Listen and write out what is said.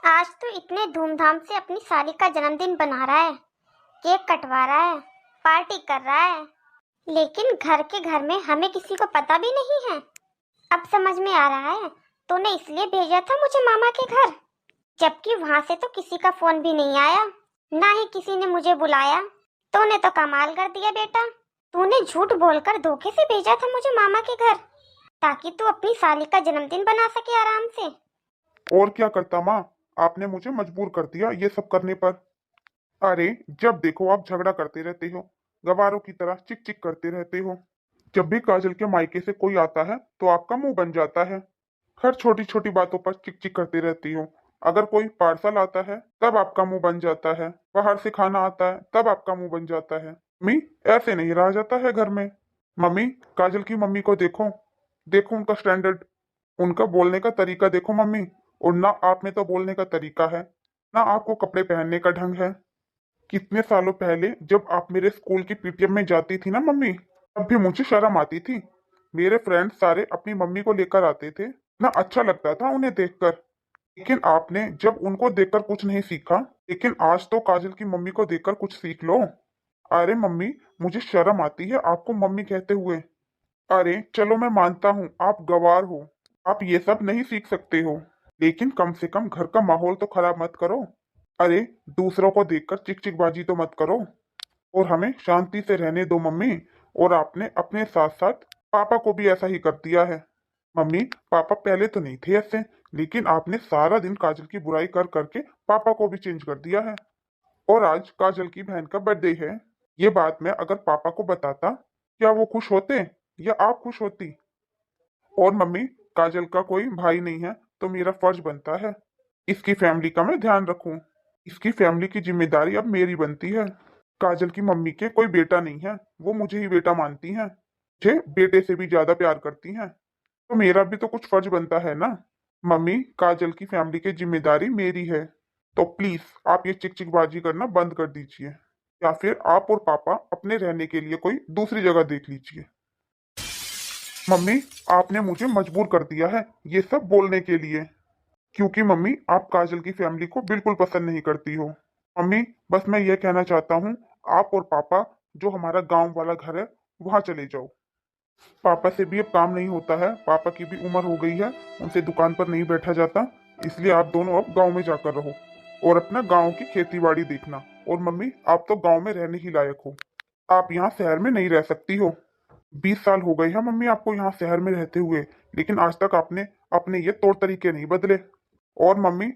आज तो इतने धूमधाम से अपनी साली का जन्मदिन बना रहा है, केक कटवा रहा है, पार्टी कर रहा है, लेकिन घर के घर में हमें किसी को पता भी नहीं है। अब समझ में आ रहा है, तूने इसलिए भेजा था मुझे मामा के घर, जबकि वहां से तो किसी का फोन भी नहीं आया, ना ही किसी ने मुझे बुलाया। तूने तो कमाल कर दिया बेटा। तूने झूठ बोलकर धोखे से भेजा था मुझे मामा के घर, ताकि तू अपनी साली का जन्मदिन बना सके आराम से। और क्या करता माँ, आपने मुझे मजबूर कर दिया ये सब करने पर। अरे, जब देखो आप झगड़ा करते रहते हो, गवारों की तरह चिक चिक करते रहते हो। जब भी काजल के मायके से कोई आता है तो आपका मुंह बन जाता है। हर छोटी छोटी बातों पर चिक चिक करते रहती हो। अगर कोई पार्सल आता है तब आपका मुंह बन जाता है, बाहर से खाना आता है तब आपका मुंह बन जाता है। मम्मी, ऐसे नहीं रहा जाता है घर में। मम्मी, काजल की मम्मी को देखो, देखो उनका स्टैंडर्ड, उनका बोलने का तरीका देखो मम्मी। और ना आप में तो बोलने का तरीका है, ना आपको कपड़े पहनने का ढंग है। कितने सालों पहले जब आप मेरे स्कूल की पीटीएम में जाती थी ना मम्मी, तब भी मुझे शर्म आती थी। मेरे फ्रेंड्स सारे अपनी मम्मी को लेकर आते थे, ना अच्छा लगता था उन्हें देखकर। लेकिन आपने जब उनको देखकर कुछ नहीं सीखा, लेकिन आज तो काजल की मम्मी को देखकर कुछ सीख लो। अरे मम्मी, मुझे शर्म आती है आपको मम्मी कहते हुए। अरे चलो मैं मानता हूँ आप गंवार हो, आप ये सब नहीं सीख सकते हो, लेकिन कम से कम घर का माहौल तो खराब मत करो। अरे, दूसरों को देखकर चिकचिकबाजी तो मत करो, और हमें शांति से रहने दो मम्मी। और आपने अपने साथ साथ पापा को भी ऐसा ही कर दिया है। मम्मी, पापा पहले तो नहीं थे ऐसे, लेकिन आपने सारा दिन काजल की बुराई कर करके पापा को भी चेंज कर दिया है। और आज काजल की बहन का बर्थडे है। ये बात मैं अगर पापा को बताता, क्या वो खुश होते या आप खुश होती? और मम्मी, काजल का कोई भाई नहीं है तो मेरा फर्ज बनता है इसकी फैमिली का मैं ध्यान रखूं। इसकी फैमिली की जिम्मेदारी अब मेरी बनती है। काजल की मम्मी के कोई बेटा नहीं है, वो मुझे ही बेटा मानती हैं, मुझे बेटे से भी ज्यादा प्यार करती हैं। तो मेरा भी तो कुछ फर्ज बनता है ना। मम्मी, काजल की फैमिली की जिम्मेदारी मेरी है, तो प्लीज आप ये चिकचिकबाजी करना बंद कर दीजिए, या फिर आप और पापा अपने रहने के लिए कोई दूसरी जगह देख लीजिए। मम्मी, आपने मुझे मजबूर कर दिया है ये सब बोलने के लिए, क्योंकि मम्मी आप काजल की फैमिली को बिल्कुल पसंद नहीं करती हो। मम्मी, बस मैं ये कहना चाहता हूँ, आप और पापा जो हमारा गांव वाला घर है वहां चले जाओ। पापा से भी अब काम नहीं होता है, पापा की भी उम्र हो गई है, उनसे दुकान पर नहीं बैठा जाता। इसलिए आप दोनों अब गांव में जाकर रहो और अपना गांव की खेती बाड़ी देखना। और मम्मी, आप तो गांव में रहने ही लायक हो, आप यहाँ शहर में नहीं रह सकती हो। 20 साल हो गए हैं मम्मी आपको यहाँ शहर में रहते हुए, लेकिन आज तक आपने अपने ये तौर तरीके नहीं बदले। और मम्मी,